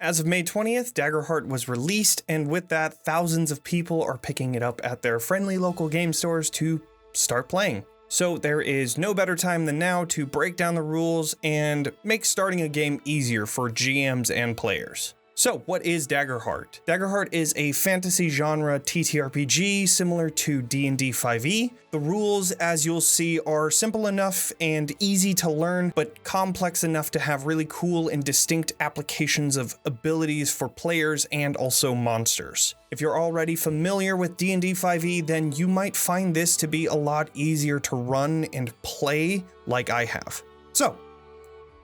As of May 20th, Daggerheart was released, and with that, thousands of people are picking it up at their friendly local game stores to start playing. So there is no better time than now to break down the rules and make starting a game easier for GMs and players. So what is Daggerheart? Daggerheart is a fantasy genre TTRPG similar to D&D 5e. The rules, as you'll see, are simple enough and easy to learn, but complex enough to have really cool and distinct applications of abilities for players and also monsters. If you're already familiar with D&D 5e, then you might find this to be a lot easier to run and play like I have. So,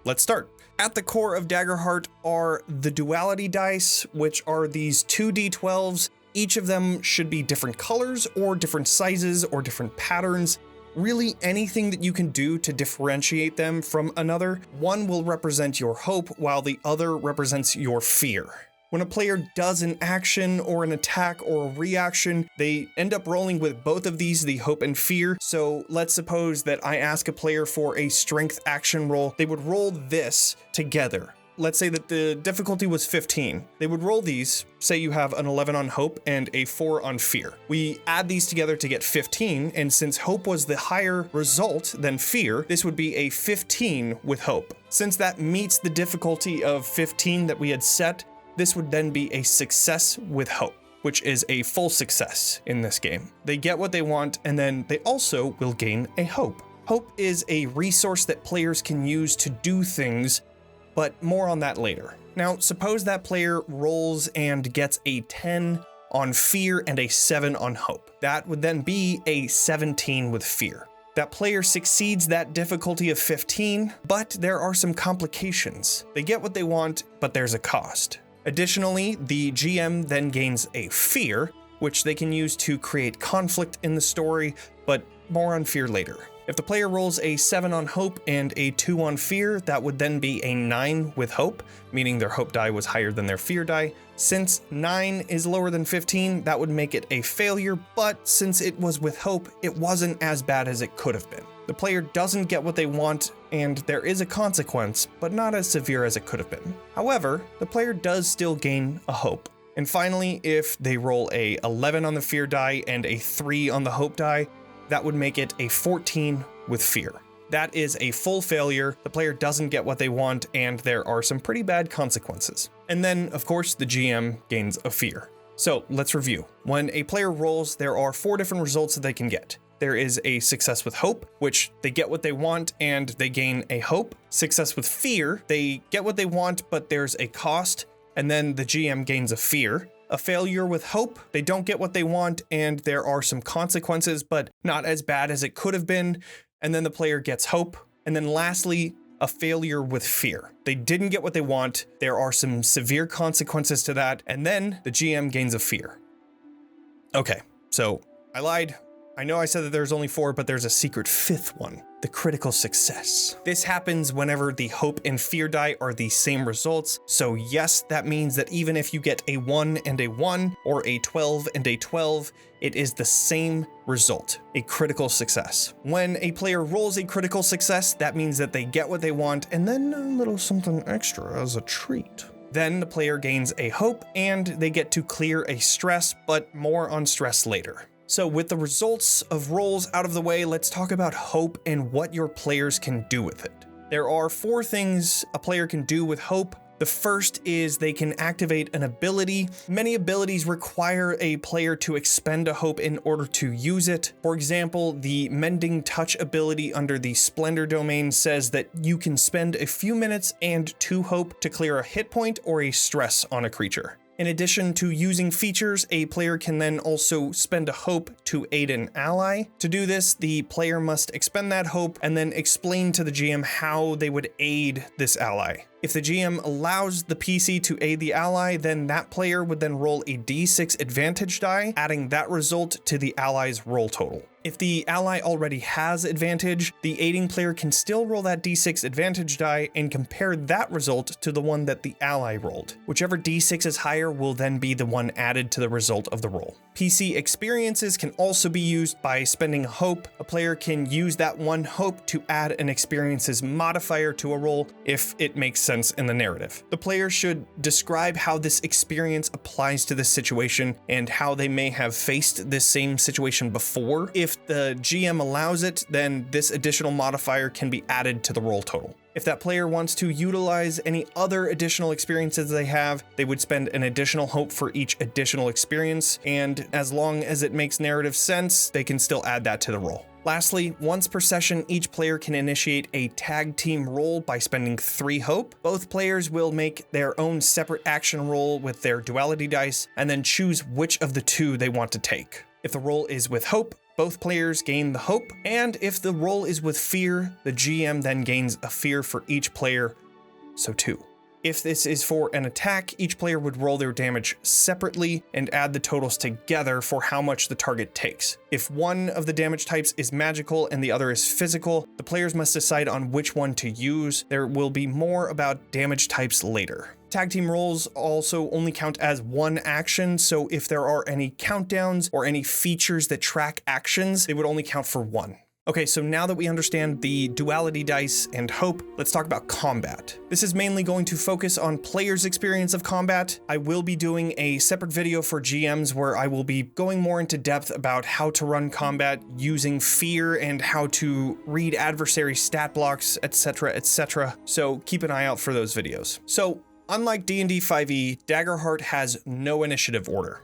let's start. At the core of Daggerheart are the Duality Dice, which are these 2d12s. Each of them should be different colors or different sizes or different patterns. Really anything that you can do to differentiate them from another. One will represent your hope, while the other represents your fear. When a player does an action or an attack or a reaction, they end up rolling with both of these, the hope and fear. So let's suppose that I ask a player for a strength action roll. They would roll this together. Let's say that the difficulty was 15. They would roll these, say you have an 11 on hope and a 4 on fear. We add these together to get 15, and since hope was the higher result than fear, this would be a 15 with hope. Since that meets the difficulty of 15 that we had set, this would then be a success with hope, which is a full success in this game. They get what they want, and then they also will gain a hope. Hope is a resource that players can use to do things, but more on that later. Now, suppose that player rolls and gets a 10 on fear and a 7 on hope. That would then be a 17 with fear. That player succeeds that difficulty of 15, but there are some complications. They get what they want, but there's a cost. Additionally, the GM then gains a fear, which they can use to create conflict in the story, but more on fear later. If the player rolls a 7 on hope and a 2 on fear, that would then be a 9 with hope, meaning their hope die was higher than their fear die. Since 9 is lower than 15, that would make it a failure, but since it was with hope, it wasn't as bad as it could have been. The player doesn't get what they want, and there is a consequence, but not as severe as it could have been. However, the player does still gain a hope. And finally, if they roll a 11 on the fear die and a 3 on the hope die, that would make it a 14 with fear. That is a full failure, the player doesn't get what they want, and there are some pretty bad consequences. And then, of course, the GM gains a fear. So let's review. When a player rolls, there are 4 different results that they can get. There is a success with hope, which they get what they want and they gain a hope. Success with fear, they get what they want, but there's a cost, and then the GM gains a fear. A failure with hope, they don't get what they want and there are some consequences, but not as bad as it could have been. And then the player gets hope. And then lastly, a failure with fear. They didn't get what they want. There are some severe consequences to that. And then the GM gains a fear. Okay, so I lied. I know I said that there's only 4, but there's a secret 5th one, the critical success. This happens whenever the hope and fear die are the same results. So yes, that means that even if you get a 1 and a 1 or a 12 and a 12, it is the same result, a critical success. When a player rolls a critical success, that means that they get what they want and then a little something extra as a treat. Then the player gains a hope and they get to clear a stress, but more on stress later. So with the results of rolls out of the way, let's talk about hope and what your players can do with it. There are 4 things a player can do with hope. The first is they can activate an ability. Many abilities require a player to expend a hope in order to use it. For example, the Mending Touch ability under the Splendor domain says that you can spend a few minutes and 2 hope to clear a hit point or a stress on a creature. In addition to using features, a player can then also spend a hope to aid an ally. To do this, the player must expend that hope and then explain to the GM how they would aid this ally. If the GM allows the PC to aid the ally, then that player would then roll a d6 advantage die, adding that result to the ally's roll total. If the ally already has advantage, the aiding player can still roll that d6 advantage die and compare that result to the one that the ally rolled. Whichever d6 is higher will then be the one added to the result of the roll. PC experiences can also be used by spending hope. A player can use that one hope to add an experiences modifier to a roll if it makes sense in the narrative. The player should describe how this experience applies to this situation and how they may have faced this same situation before. If the GM allows it, then this additional modifier can be added to the roll total. If that player wants to utilize any other additional experiences they have, they would spend an additional hope for each additional experience, and as long as it makes narrative sense, they can still add that to the roll. Lastly, once per session, each player can initiate a tag team roll by spending 3 hope. Both players will make their own separate action roll with their duality dice, and then choose which of the 2 they want to take. If the roll is with hope, both players gain the hope, and if the roll is with fear, the GM then gains a fear for each player, so 2. If this is for an attack, each player would roll their damage separately and add the totals together for how much the target takes. If one of the damage types is magical and the other is physical, the players must decide on which one to use. There will be more about damage types later. Tag team rolls also only count as one action, so if there are any countdowns or any features that track actions, they would only count for 1. Okay, so now that we understand the duality dice and hope, let's talk about combat. This is mainly going to focus on players' experience of combat. I will be doing a separate video for GMs where I will be going more into depth about how to run combat using fear and how to read adversary stat blocks, etc., etc. So keep an eye out for those videos. So, unlike D&D 5e, Daggerheart has no initiative order.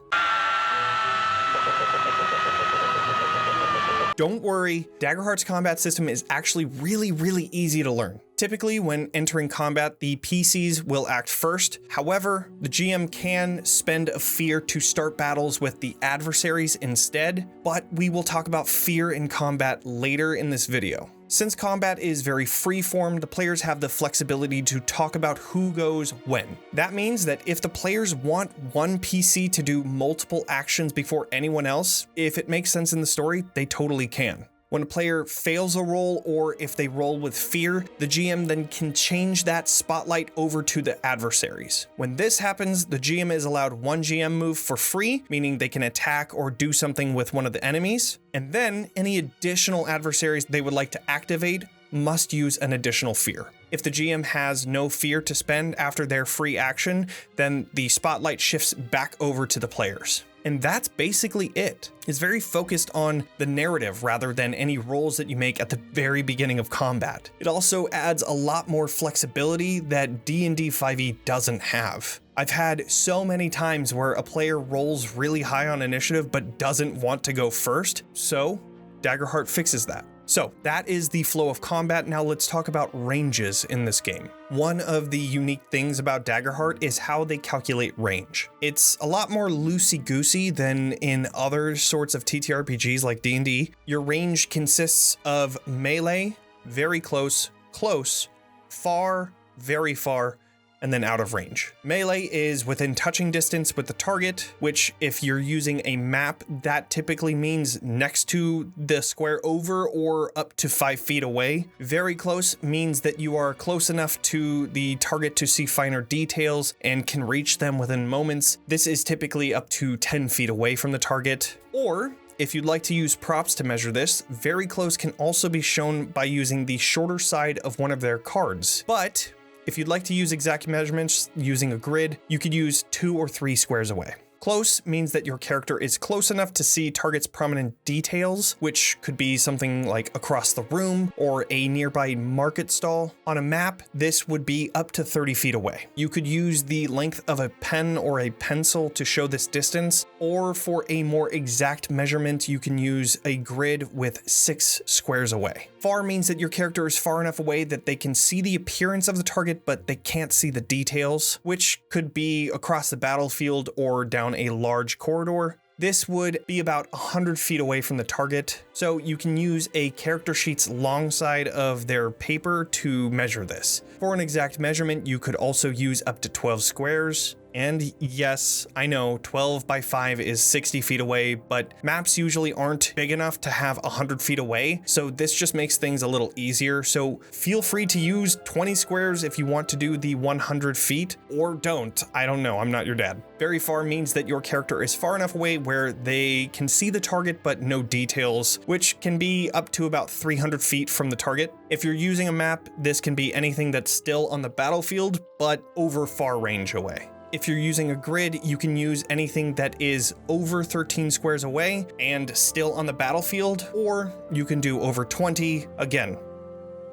Don't worry, Daggerheart's combat system is actually really easy to learn. Typically, when entering combat, the PCs will act first. However, the GM can spend a fear to start battles with the adversaries instead, but we will talk about fear in combat later in this video. Since combat is very freeform, the players have the flexibility to talk about who goes when. That means that if the players want one PC to do multiple actions before anyone else, if it makes sense in the story, they totally can. When a player fails a roll, or if they roll with fear, the GM then can change that spotlight over to the adversaries. When this happens, the GM is allowed one GM move for free, meaning they can attack or do something with one of the enemies, and then any additional adversaries they would like to activate must use an additional fear. If the GM has no fear to spend after their free action, then the spotlight shifts back over to the players. And that's basically it. It's very focused on the narrative rather than any rolls that you make at the very beginning of combat. It also adds a lot more flexibility that D&D 5e doesn't have. I've had so many times where a player rolls really high on initiative but doesn't want to go first, so Daggerheart fixes that. So that is the flow of combat. Now let's talk about ranges in this game. One of the unique things about Daggerheart is how they calculate range. It's a lot more loosey-goosey than in other sorts of TTRPGs like D&D. Your range consists of melee, very close, close, far, very far, and then out of range. Melee is within touching distance with the target, which if you're using a map, that typically means next to the square over or up to 5 feet away. Very close means that you are close enough to the target to see finer details and can reach them within moments. This is typically up to 10 feet away from the target. Or if you'd like to use props to measure this, very close can also be shown by using the shorter side of one of their cards. But if you'd like to use exact measurements using a grid, you could use 2 or 3 squares away. Close means that your character is close enough to see target's prominent details, which could be something like across the room or a nearby market stall. On a map, this would be up to 30 feet away. You could use the length of a pen or a pencil to show this distance, or for a more exact measurement, you can use a grid with 6 squares away. Far means that your character is far enough away that they can see the appearance of the target, but they can't see the details, which could be across the battlefield or down a large corridor. This would be about 100 feet away from the target, so you can use a character sheet's long side of their paper to measure this. For an exact measurement, you could also use up to 12 squares, And yes, I know 12 by 5 is 60 feet away, but maps usually aren't big enough to have 100 feet away, so this just makes things a little easier. So feel free to use 20 squares if you want to do the 100 feet, or don't. I don't know, I'm not your dad. Very far means that your character is far enough away where they can see the target but no details, which can be up to about 300 feet from the target. If you're using a map, this can be anything that's still on the battlefield, but over far range away. If you're using a grid, you can use anything that is over 13 squares away and still on the battlefield, or you can do over 20. Again,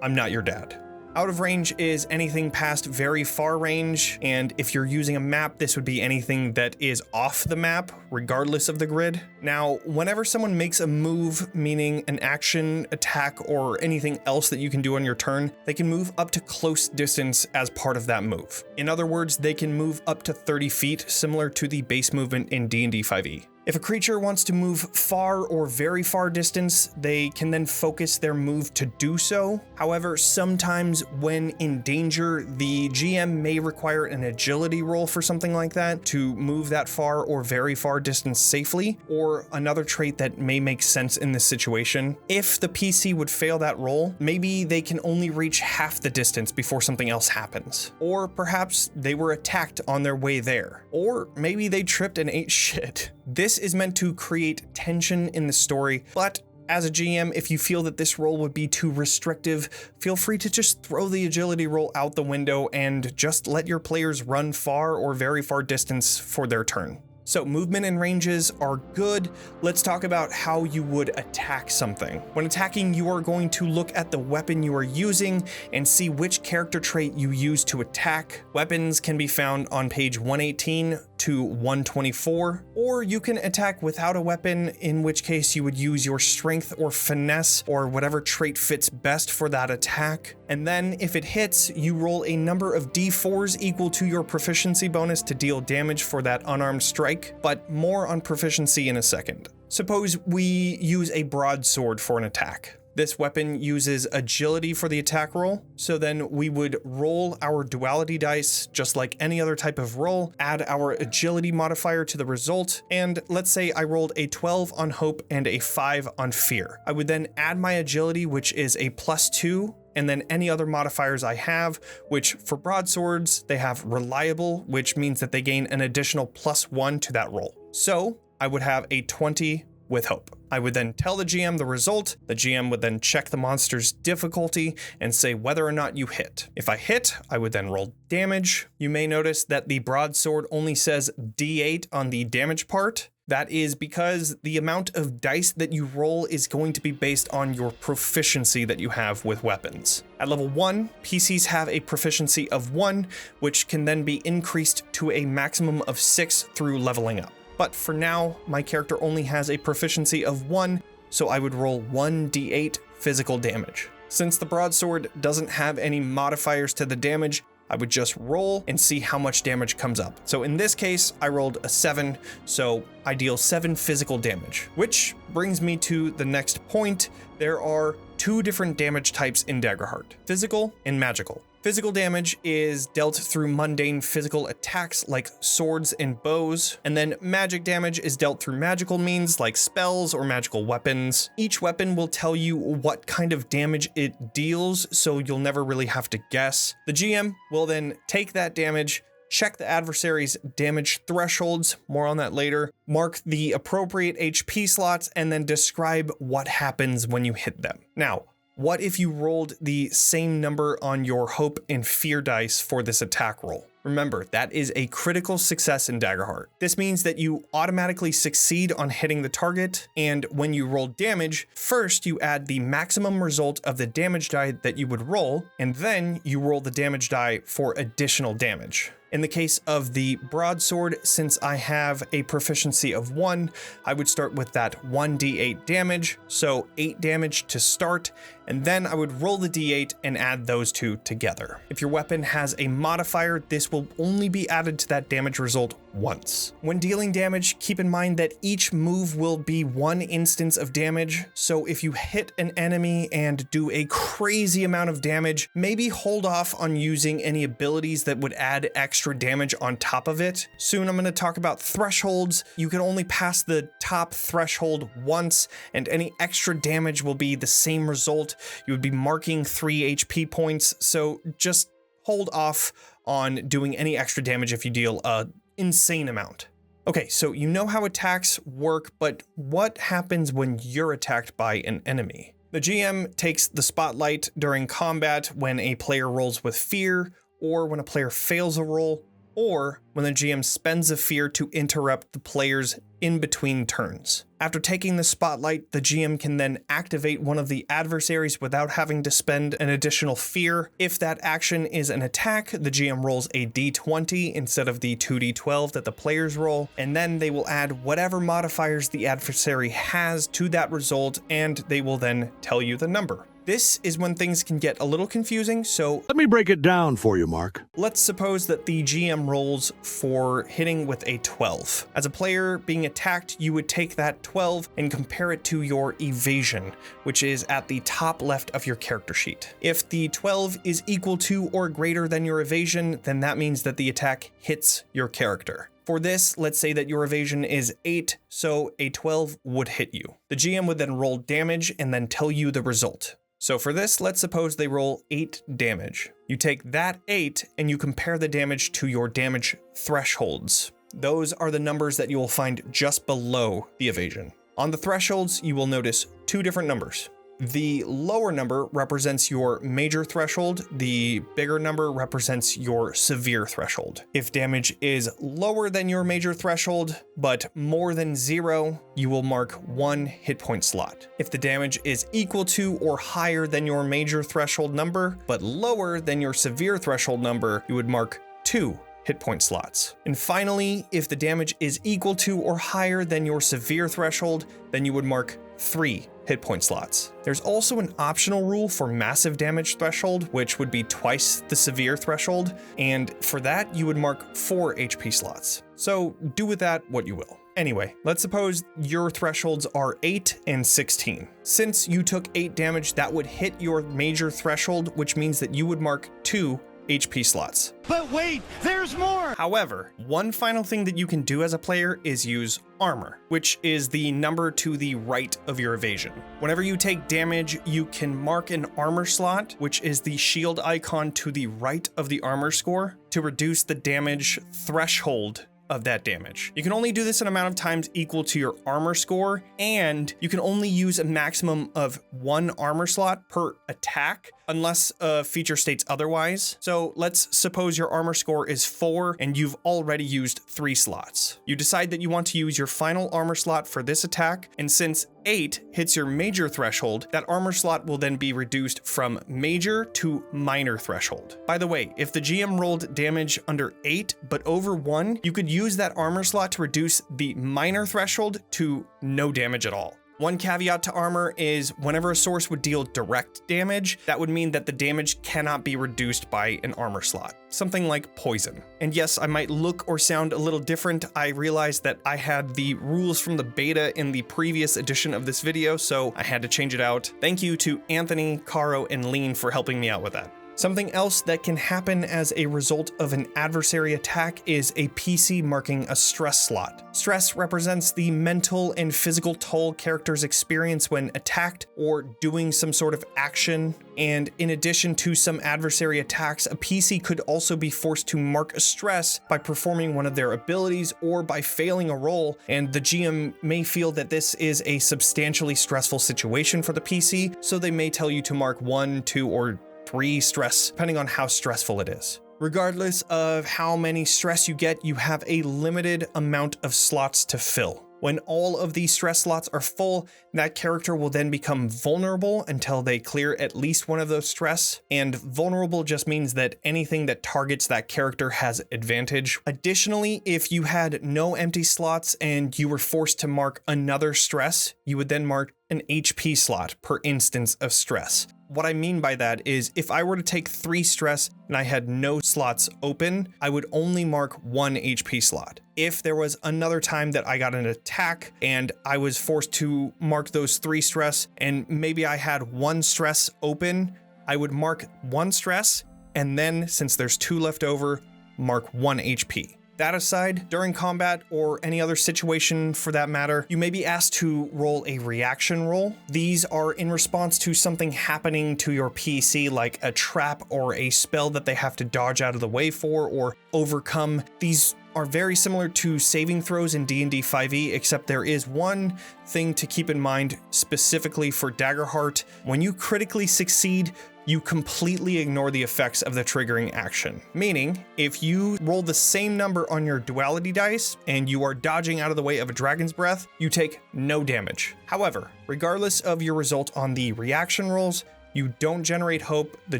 I'm not your dad. Out of range is anything past very far range, and if you're using a map, this would be anything that is off the map, regardless of the grid. Now, whenever someone makes a move, meaning an action, attack, or anything else that you can do on your turn, they can move up to close distance as part of that move. In other words, they can move up to 30 feet, similar to the base movement in D&D 5e. If a creature wants to move far or very far distance, they can then focus their move to do so. However, sometimes when in danger, the GM may require an agility roll for something like that to move that far or very far distance safely, or another trait that may make sense in this situation. If the PC would fail that roll, maybe they can only reach half the distance before something else happens. Or perhaps they were attacked on their way there. Or maybe they tripped and ate shit. This is meant to create tension in the story, but as a GM, if you feel that this roll would be too restrictive, feel free to just throw the agility roll out the window and just let your players run far or very far distance for their turn. So movement and ranges are good. Let's talk about how you would attack something. When attacking, you are going to look at the weapon you are using and see which character trait you use to attack. Weapons can be found on page 118 to 124, or you can attack without a weapon, in which case you would use your strength or finesse or whatever trait fits best for that attack. And then if it hits, you roll a number of d4s equal to your proficiency bonus to deal damage for that unarmed strike, but more on proficiency in a second. Suppose we use a broadsword for an attack. This weapon uses agility for the attack roll, so then we would roll our duality dice just like any other type of roll, add our agility modifier to the result, and let's say I rolled a 12 on hope and a 5 on fear. I would then add my agility, which is a +2, and then any other modifiers I have, which for broadswords, they have reliable, which means that they gain an additional +1 to that roll. So I would have a 20 with hope. I would then tell the GM the result. The GM would then check the monster's difficulty and say whether or not you hit. If I hit, I would then roll damage. You may notice that the broadsword only says D8 on the damage part. That is because the amount of dice that you roll is going to be based on your proficiency that you have with weapons. At level 1, PCs have a proficiency of 1, which can then be increased to a maximum of 6 through leveling up. But for now, my character only has a proficiency of 1, so I would roll 1d8 physical damage. Since the broadsword doesn't have any modifiers to the damage, I would just roll and see how much damage comes up. So in this case, I rolled a 7, so I deal 7 physical damage, which brings me to the next point. There are 2 different damage types in Daggerheart: physical and magical. Physical damage is dealt through mundane physical attacks like swords and bows, and then magic damage is dealt through magical means like spells or magical weapons. Each weapon will tell you what kind of damage it deals, so you'll never really have to guess. The GM will then take that damage, check the adversary's damage thresholds, more on that later, mark the appropriate HP slots, and then describe what happens when you hit them. Now, what if you rolled the same number on your hope and fear dice for this attack roll? Remember, that is a critical success in Daggerheart. This means that you automatically succeed on hitting the target, and when you roll damage, first you add the maximum result of the damage die that you would roll, and then you roll the damage die for additional damage. In the case of the broadsword, since I have a proficiency of 1, I would start with that 1d8 damage, so 8 damage to start, and then I would roll the d8 and add those two together. If your weapon has a modifier, this will only be added to that damage result once. When dealing damage, keep in mind that each move will be 1 instance of damage, so if you hit an enemy and do a crazy amount of damage, maybe hold off on using any abilities that would add extra extra damage on top of it. Soon I'm going to talk about thresholds. You can only pass the top threshold once, and any extra damage will be the same result. You would be marking 3 HP points, so just hold off on doing any extra damage if you deal an insane amount. Okay, so you know how attacks work, but what happens when you're attacked by an enemy? The GM takes the spotlight during combat when a player rolls with fear, or when a player fails a roll, or when the GM spends a fear to interrupt the player's in between turns. After taking the spotlight, the GM can then activate one of the adversaries without having to spend an additional fear. If that action is an attack, the GM rolls a d20 instead of the 2d12 that the players roll, and then they will add whatever modifiers the adversary has to that result, and they will then tell you the number. This is when things can get a little confusing, so Let me break it down for you, Mark. let's suppose that the GM rolls for hitting with a 12. As a player being attacked, you would take that 12 and compare it to your evasion, which is at the top left of your character sheet. If the 12 is equal to or greater than your evasion, then that means that the attack hits your character. For this, let's say that your evasion is 8, so a 12 would hit you. The GM would then roll damage and then tell you the result. So for this, let's suppose they roll 8 damage. You take that 8 and you compare the damage to your damage thresholds. Those are the numbers that you will find just below the evasion. On the thresholds, you will notice 2 different numbers. The lower number represents your major threshold, the bigger number represents your severe threshold. If damage is lower than your major threshold, but more than 0, you will mark 1 hit point slot. If the damage is equal to or higher than your major threshold number, but lower than your severe threshold number, you would mark 2 hit point slots. And finally, if the damage is equal to or higher than your severe threshold, then you would mark 3 hit point slots. There's also an optional rule for massive damage threshold, which would be twice the severe threshold, and for that you would mark 4 HP slots. So do with that what you will. Anyway, let's suppose your thresholds are 8 and 16. Since you took 8 damage, that would hit your major threshold, which means that you would mark 2 HP slots. But wait, there's more! However, one final thing that you can do as a player is use armor, which is the number to the right of your evasion. Whenever you take damage, you can mark an armor slot, which is the shield icon to the right of the armor score, to reduce the damage threshold of that damage. You can only do this an amount of times equal to your armor score, and you can only use a maximum of 1 armor slot per attack unless a feature states otherwise. So let's suppose your armor score is 4 and you've already used 3 slots. You decide that you want to use your final armor slot for this attack, and since 8 hits your major threshold, that armor slot will then be reduced from major to minor threshold. By the way, if the GM rolled damage under 8 but over 1, you could use that armor slot to reduce the minor threshold to no damage at all. One caveat to armor is whenever a source would deal direct damage, that would mean that the damage cannot be reduced by an armor slot. Something like poison. And yes, I might look or sound a little different. I realized that I had the rules from the beta in the previous edition of this video, so I had to change it out. Thank you to Anthony, Caro, and Lean for helping me out with that. Something else that can happen as a result of an adversary attack is a PC marking a stress slot. Stress represents the mental and physical toll characters experience when attacked or doing some sort of action. And in addition to some adversary attacks, a PC could also be forced to mark a stress by performing one of their abilities or by failing a roll, and the GM may feel that this is a substantially stressful situation for the PC, so they may tell you to mark 1, 2, or 3 stress, depending on how stressful it is. Regardless of how many stress you get, you have a limited amount of slots to fill. When all of these stress slots are full, that character will then become vulnerable until they clear at least one of those stress, and vulnerable just means that anything that targets that character has advantage. Additionally, if you had no empty slots and you were forced to mark another stress, you would then mark an HP slot per instance of stress. What I mean by that is if I were to take 3 stress and I had no slots open, I would only mark 1 HP slot. If there was another time that I got an attack and I was forced to mark those 3 stress and maybe I had 1 stress open, I would mark 1 stress, and then since there's 2 left over, mark 1 HP. That aside, during combat or any other situation for that matter, you may be asked to roll a reaction roll. These are in response to something happening to your PC, like a trap or a spell that they have to dodge out of the way for or overcome. These are very similar to saving throws in D&D 5e, except there is one thing to keep in mind specifically for Daggerheart. When you critically succeed, you completely ignore the effects of the triggering action. Meaning, if you roll the same number on your Duality Dice and you are dodging out of the way of a dragon's breath, you take no damage. However, regardless of your result on the reaction rolls, you don't generate hope, the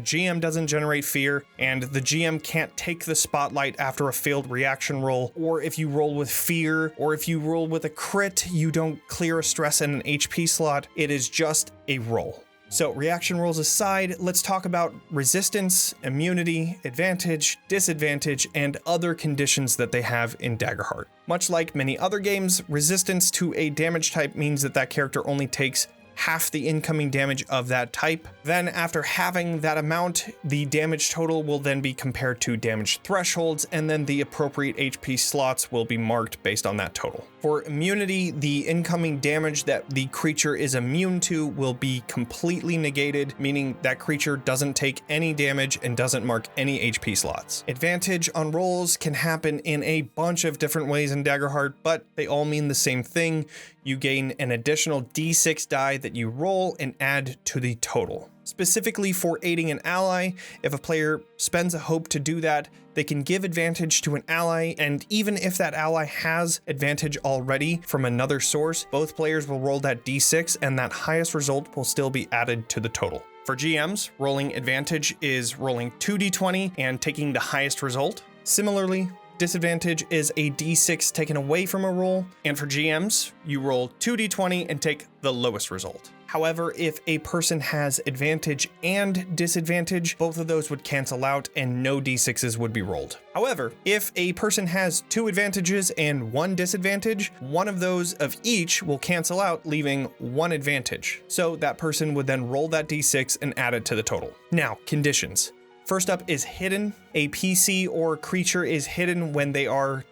GM doesn't generate fear, and the GM can't take the spotlight after a failed reaction roll, or if you roll with fear, or if you roll with a crit, you don't clear a stress and an HP slot. It is just a roll. So reaction rolls aside, let's talk about resistance, immunity, advantage, disadvantage, and other conditions that they have in Daggerheart. Much like many other games, resistance to a damage type means that that character only takes half the incoming damage of that type. Then after having that amount, the damage total will then be compared to damage thresholds, and then the appropriate HP slots will be marked based on that total. For immunity, the incoming damage that the creature is immune to will be completely negated, meaning that creature doesn't take any damage and doesn't mark any HP slots. Advantage on rolls can happen in a bunch of different ways in Daggerheart, but they all mean the same thing. You gain an additional d6 die that you roll and add to the total. Specifically for aiding an ally, if a player spends a hope to do that, they can give advantage to an ally, and even if that ally has advantage already from another source, both players will roll that d6 and that highest result will still be added to the total. For GMs, rolling advantage is rolling 2d20 and taking the highest result. Similarly, disadvantage is a d6 taken away from a roll, and for GMs, you roll 2d20 and take the lowest result. However, if a person has advantage and disadvantage, both of those would cancel out and no d6s would be rolled. However, if a person has 2 advantages and 1 disadvantage, one of those of each will cancel out, leaving 1 advantage. So that person would then roll that d6 and add it to the total. Now, conditions. First up is hidden. A PC or creature is hidden when they are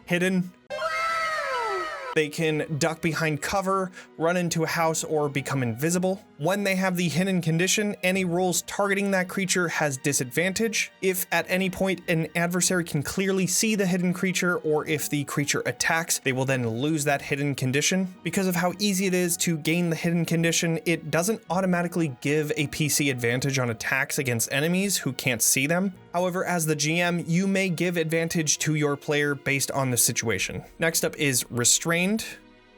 hidden. They can duck behind cover, run into a house, or become invisible. When they have the hidden condition, any rolls targeting that creature has disadvantage. If at any point an adversary can clearly see the hidden creature, or if the creature attacks, they will then lose that hidden condition. Because of how easy it is to gain the hidden condition, it doesn't automatically give a PC advantage on attacks against enemies who can't see them. However, as the GM, you may give advantage to your player based on the situation. Next up is restrained.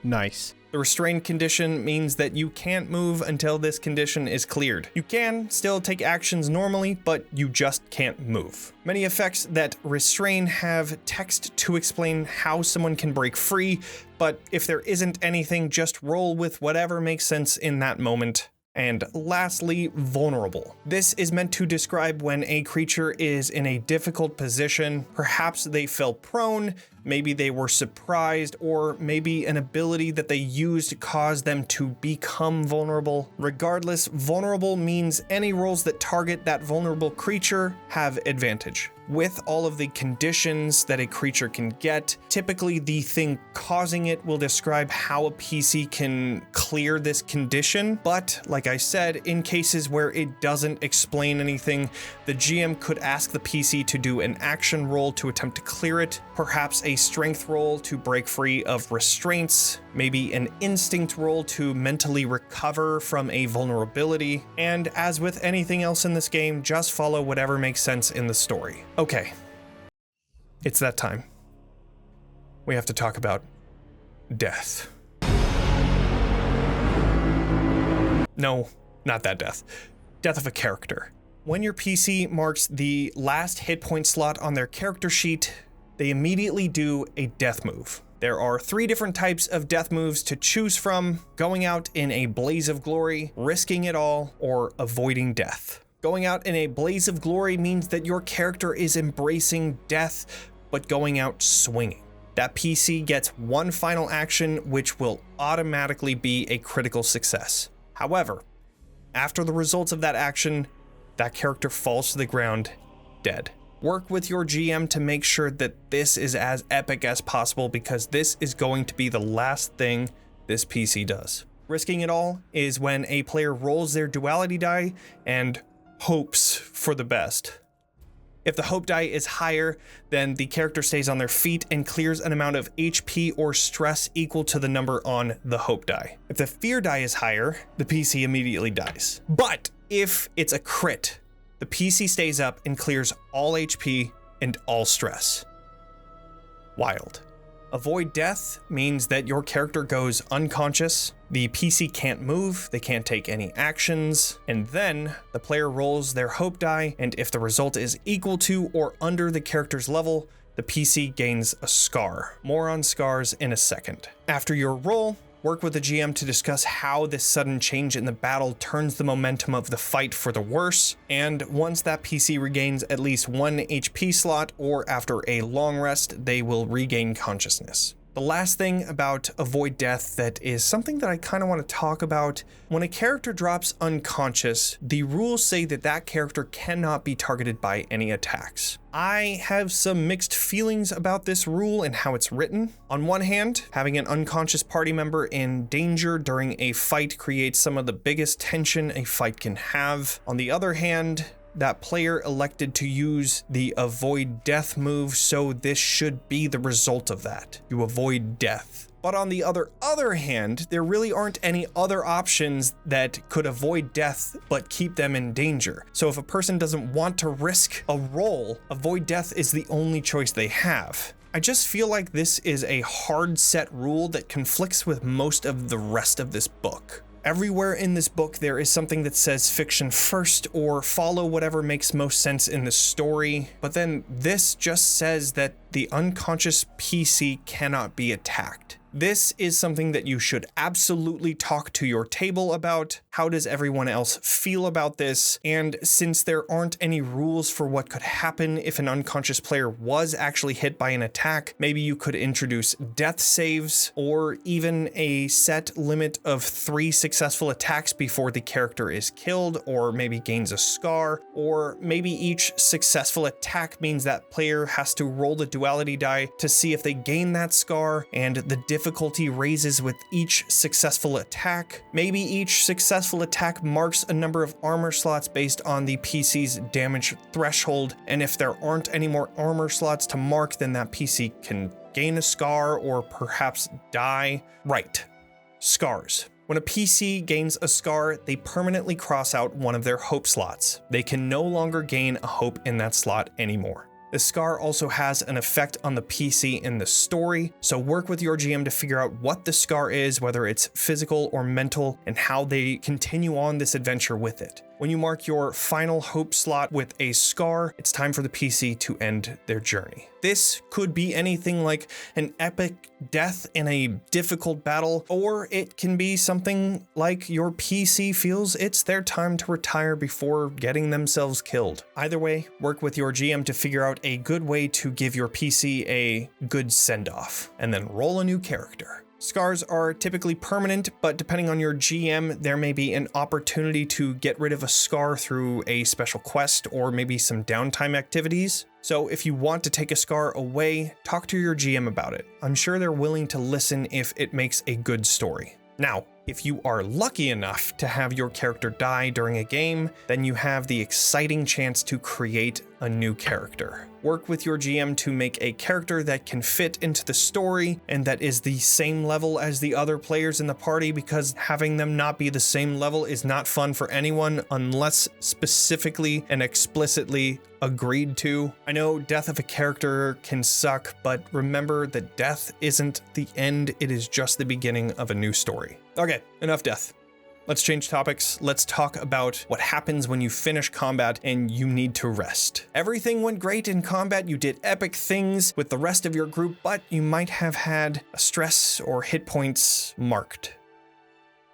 Nice. The restrained condition means that you can't move until this condition is cleared. You can still take actions normally, but you just can't move. Many effects that restrain have text to explain how someone can break free, but if there isn't anything, just roll with whatever makes sense in that moment. And lastly, vulnerable. This is meant to describe when a creature is in a difficult position. Perhaps they fell prone, maybe they were surprised, or maybe an ability that they used caused them to become vulnerable. Regardless, vulnerable means any rolls that target that vulnerable creature have advantage. With all of the conditions that a creature can get, typically the thing causing it will describe how a PC can clear this condition, but like I said, in cases where it doesn't explain anything, the GM could ask the PC to do an action roll to attempt to clear it, perhaps a strength roll to break free of restraints, maybe an instinct roll to mentally recover from a vulnerability, and as with anything else in this game, just follow whatever makes sense in the story. Okay, it's that time. We have to talk about death. No, not that death. Death of a character. When your PC marks the last hit point slot on their character sheet, they immediately do a death move. There are 3 different types of death moves to choose from: going out in a blaze of glory, risking it all, or avoiding death. Going out in a blaze of glory means that your character is embracing death, but going out swinging. That PC gets one final action, which will automatically be a critical success. However, after the results of that action, that character falls to the ground dead. Work with your GM to make sure that this is as epic as possible, because this is going to be the last thing this PC does. Risking it all is when a player rolls their duality die and hopes for the best. If the hope die is higher, then the character stays on their feet and clears an amount of HP or stress equal to the number on the hope die. If the fear die is higher, the PC immediately dies. But if it's a crit, the PC stays up and clears all HP and all stress. Wild. Avoid death means that your character goes unconscious, the PC can't move, they can't take any actions, and then the player rolls their hope die, and if the result is equal to or under the character's level, the PC gains a scar. More on scars in a second. After your roll, work with the GM to discuss how this sudden change in the battle turns the momentum of the fight for the worse, and once that PC regains at least 1 HP slot or after a long rest, they will regain consciousness. The last thing about avoid death that is something that I kind of want to talk about, when a character drops unconscious, the rules say that that character cannot be targeted by any attacks. I have some mixed feelings about this rule and how it's written. On one hand, having an unconscious party member in danger during a fight creates some of the biggest tension a fight can have. On the other hand, that player elected to use the avoid death move, so this should be the result of that. You avoid death. But on the other hand, there really aren't any other options that could avoid death but keep them in danger. So if a person doesn't want to risk a roll, avoid death is the only choice they have. I just feel like this is a hard set rule that conflicts with most of the rest of this book. Everywhere in this book, there is something that says fiction first or follow whatever makes most sense in the story. But then this just says that the unconscious PC cannot be attacked. This is something that you should absolutely talk to your table about. How does everyone else feel about this? And since there aren't any rules for what could happen if an unconscious player was actually hit by an attack, maybe you could introduce death saves or even a set limit of 3 successful attacks before the character is killed or maybe gains a scar, or maybe each successful attack means that player has to roll the duality die to see if they gain that scar, and the difficulty raises with each successful attack. Maybe each successful attack marks a number of armor slots based on the PC's damage threshold, and if there aren't any more armor slots to mark, then that PC can gain a scar or perhaps die. Right, scars. When a PC gains a scar, they permanently cross out one of their hope slots. They can no longer gain a hope in that slot anymore. The scar also has an effect on the PC in the story, so work with your GM to figure out what the scar is, whether it's physical or mental, and how they continue on this adventure with it. When you mark your final hope slot with a scar, it's time for the PC to end their journey. This could be anything like an epic death in a difficult battle, or it can be something like your PC feels it's their time to retire before getting themselves killed. Either way, work with your GM to figure out a good way to give your PC a good send-off, and then roll a new character. Scars are typically permanent, but depending on your GM, there may be an opportunity to get rid of a scar through a special quest or maybe some downtime activities. So if you want to take a scar away, talk to your GM about it. I'm sure they're willing to listen if it makes a good story. Now, if you are lucky enough to have your character die during a game, then you have the exciting chance to create a new character. Work with your GM to make a character that can fit into the story and that is the same level as the other players in the party, because having them not be the same level is not fun for anyone unless specifically and explicitly agreed to. I know death of a character can suck, but remember that death isn't the end, it is just the beginning of a new story. Okay, enough death. Let's change topics. Let's talk about what happens when you finish combat and you need to rest. Everything went great in combat. You did epic things with the rest of your group, but you might have had a stress or hit points marked.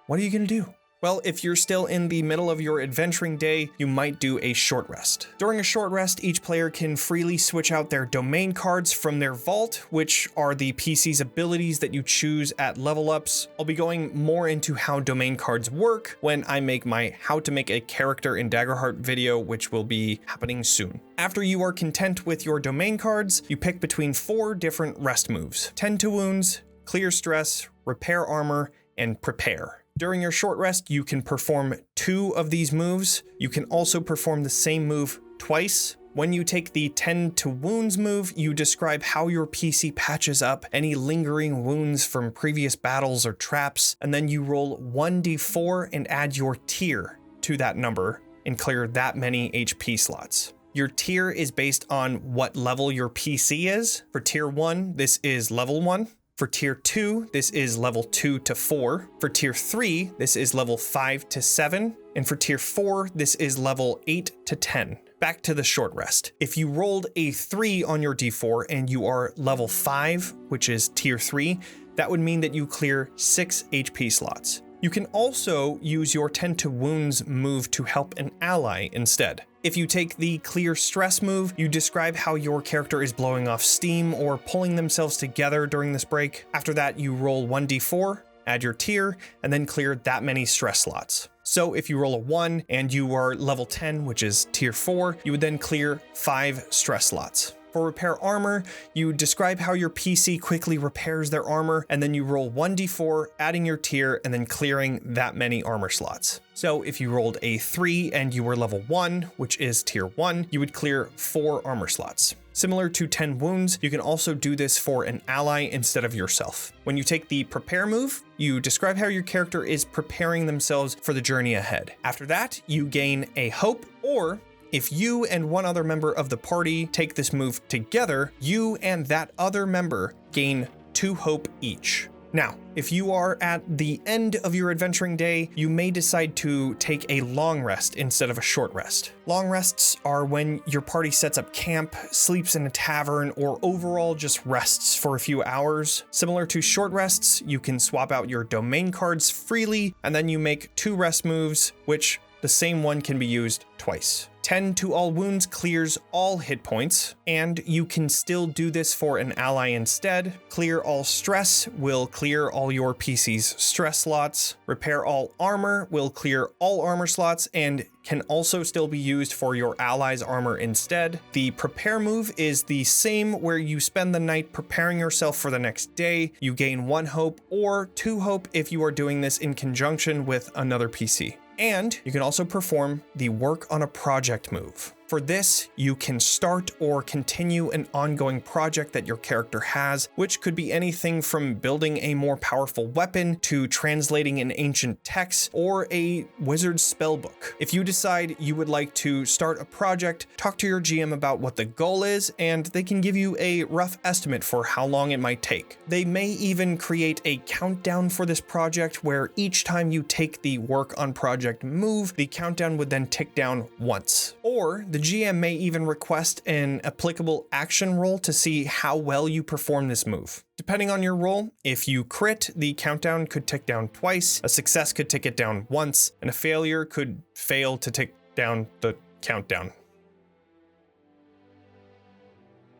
What are you going to do? Well, if you're still in the middle of your adventuring day, you might do a short rest. During a short rest, each player can freely switch out their domain cards from their vault, which are the PC's abilities that you choose at level ups. I'll be going more into how domain cards work when I make my How to Make a Character in Daggerheart video, which will be happening soon. After you are content with your domain cards, you pick between 4 different rest moves: Tend to Wounds, Clear Stress, Repair Armor, and Prepare. During your short rest, you can perform 2 of these moves. You can also perform the same move twice. When you take the Tend to Wounds move, you describe how your PC patches up any lingering wounds from previous battles or traps, and then you roll 1d4 and add your tier to that number and clear that many HP slots. Your tier is based on what level your PC is. For tier 1, this is level 1. For tier 2, this is level 2 to 4. For tier 3, this is level 5 to 7. And for tier 4, this is level 8 to 10. Back to the short rest. If you rolled a 3 on your d4 and you are level 5, which is tier 3, that would mean that you clear 6 HP slots. You can also use your Tend to Wounds move to help an ally instead. If you take the Clear Stress move, you describe how your character is blowing off steam or pulling themselves together during this break. After that, you roll 1d4, add your tier, and then clear that many stress slots. So if you roll a 1 and you are level 10, which is tier 4, you would then clear 5 stress slots. For Repair Armor, you describe how your PC quickly repairs their armor, and then you roll 1d4, adding your tier, and then clearing that many armor slots. So if you rolled a 3 and you were level 1, which is tier 1, you would clear 4 armor slots. Similar to 10 wounds, you can also do this for an ally instead of yourself. When you take the Prepare move, you describe how your character is preparing themselves for the journey ahead. After that, you gain a hope, or if you and one other member of the party take this move together, you and that other member gain 2 hope each. Now, if you are at the end of your adventuring day, you may decide to take a long rest instead of a short rest. Long rests are when your party sets up camp, sleeps in a tavern, or overall just rests for a few hours. Similar to short rests, you can swap out your domain cards freely, and then you make 2 rest moves, which the same one can be used twice. Tend to All Wounds clears all hit points, and you can still do this for an ally instead. Clear All Stress will clear all your PC's stress slots. Repair All Armor will clear all armor slots and can also still be used for your ally's armor instead. The Prepare move is the same, where you spend the night preparing yourself for the next day. You gain 1 hope or 2 hope if you are doing this in conjunction with another PC. And you can also perform the Work on a Project move. For this, you can start or continue an ongoing project that your character has, which could be anything from building a more powerful weapon to translating an ancient text or a wizard's spellbook. If you decide you would like to start a project, talk to your GM about what the goal is, and they can give you a rough estimate for how long it might take. They may even create a countdown for this project where each time you take the Work on Project move, the countdown would then tick down once. Or the GM may even request an applicable action roll to see how well you perform this move. Depending on your roll, if you crit, the countdown could tick down twice, a success could tick it down once, and a failure could fail to tick down the countdown.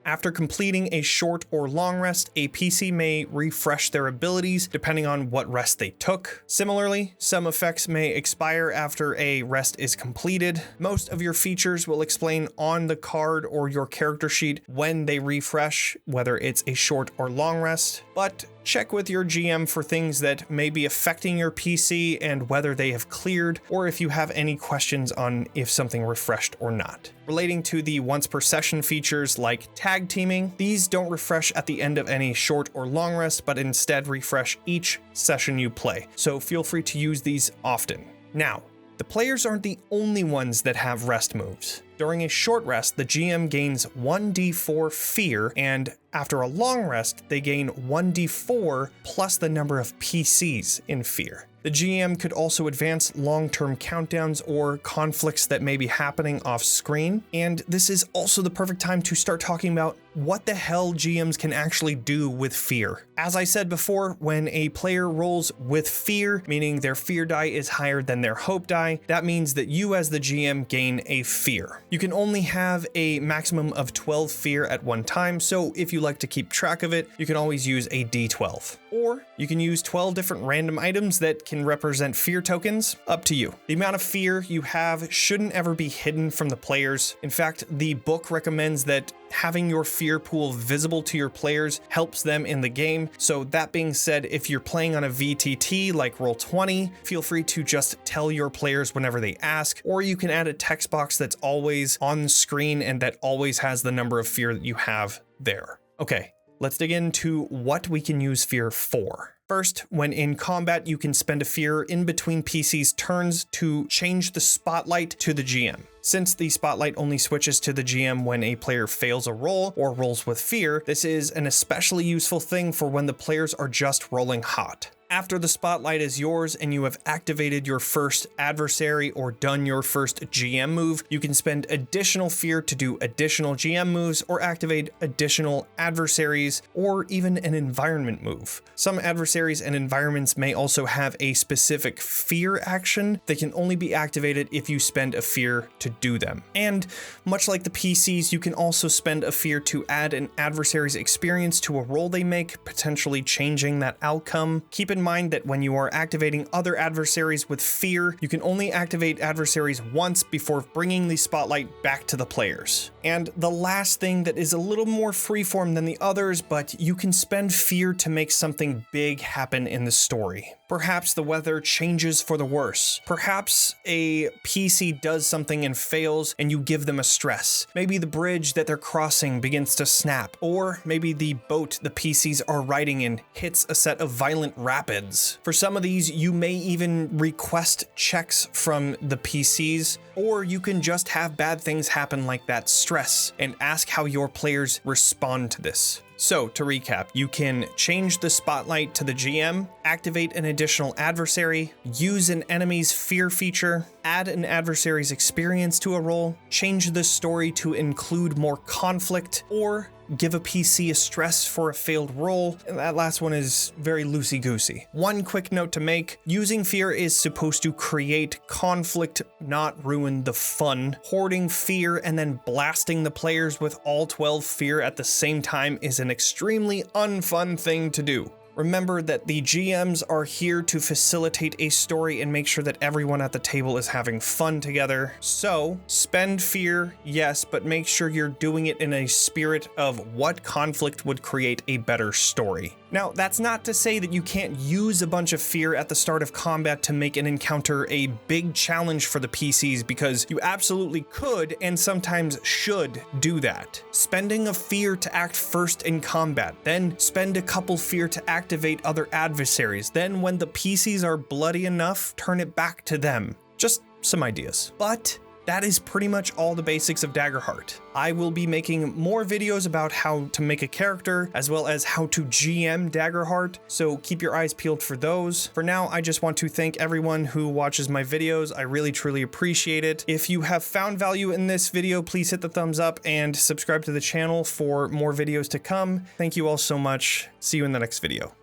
After completing a short or long rest, a PC may refresh their abilities depending on what rest they took. Similarly, some effects may expire after a rest is completed. Most of your features will explain on the card or your character sheet when they refresh, whether it's a short or long rest, but check with your GM for things that may be affecting your PC and whether they have cleared, or if you have any questions on if something refreshed or not. Relating to the once per session features like tag teaming, these don't refresh at the end of any short or long rest, but instead refresh each session you play, so feel free to use these often. Now, the players aren't the only ones that have rest moves. During a short rest, the GM gains 1d4 fear and After a long rest, they gain 1d4 plus the number of PCs in fear. The GM could also advance long-term countdowns or conflicts that may be happening off screen, and this is also the perfect time to start talking about what the hell GMs can actually do with fear. As I said before, when a player rolls with fear, meaning their fear die is higher than their hope die, that means that you as the GM gain a fear. You can only have a maximum of 12 fear at one time, so if you like to keep track of it, you can always use a d12. Or you can use 12 different random items that can represent fear tokens, up to you. The amount of fear you have shouldn't ever be hidden from the players. In fact, the book recommends that having your fear pool visible to your players helps them in the game. So that being said, if you're playing on a VTT like Roll20, feel free to just tell your players whenever they ask, or you can add a text box that's always on screen and that always has the number of fear that you have there. Okay, let's dig into what we can use fear for. First, when in combat, you can spend a fear in between PC's turns to change the spotlight to the GM. Since the spotlight only switches to the GM when a player fails a roll or rolls with fear, this is an especially useful thing for when the players are just rolling hot. After the spotlight is yours and you have activated your first adversary or done your first GM move, you can spend additional fear to do additional GM moves or activate additional adversaries or even an environment move. Some adversaries and environments may also have a specific fear action that can only be activated if you spend a fear to do them. And much like the PCs, you can also spend a fear to add an adversary's experience to a roll they make, potentially changing that outcome. Keep in mind that when you are activating other adversaries with fear, you can only activate adversaries once before bringing the spotlight back to the players. And the last thing that is a little more freeform than the others, but you can spend fear to make something big happen in the story. Perhaps the weather changes for the worse. Perhaps a PC does something and fails and you give them a stress. Maybe the bridge that they're crossing begins to snap, or maybe the boat the PCs are riding in hits a set of violent rapids. For some of these, you may even request checks from the PCs, or you can just have bad things happen like that stress and ask how your players respond to this. So, to recap, you can change the spotlight to the GM, activate an additional adversary, use an enemy's fear feature, add an adversary's experience to a roll, change the story to include more conflict, or give a PC a stress for a failed roll, and that last one is very loosey-goosey. One quick note to make, using fear is supposed to create conflict, not ruin the fun. Hoarding fear and then blasting the players with all 12 fear at the same time is an extremely unfun thing to do. Remember that the GMs are here to facilitate a story and make sure that everyone at the table is having fun together. So, spend fear, yes, but make sure you're doing it in a spirit of what conflict would create a better story. Now, that's not to say that you can't use a bunch of fear at the start of combat to make an encounter a big challenge for the PCs, because you absolutely could and sometimes should do that. Spending a fear to act first in combat, then spend a couple fear to activate other adversaries, then when the PCs are bloody enough, turn it back to them. Just some ideas. But that is pretty much all the basics of Daggerheart. I will be making more videos about how to make a character, as well as how to GM Daggerheart, so keep your eyes peeled for those. For now, I just want to thank everyone who watches my videos. I really truly appreciate it. If you have found value in this video, please hit the thumbs up and subscribe to the channel for more videos to come. Thank you all so much. See you in the next video.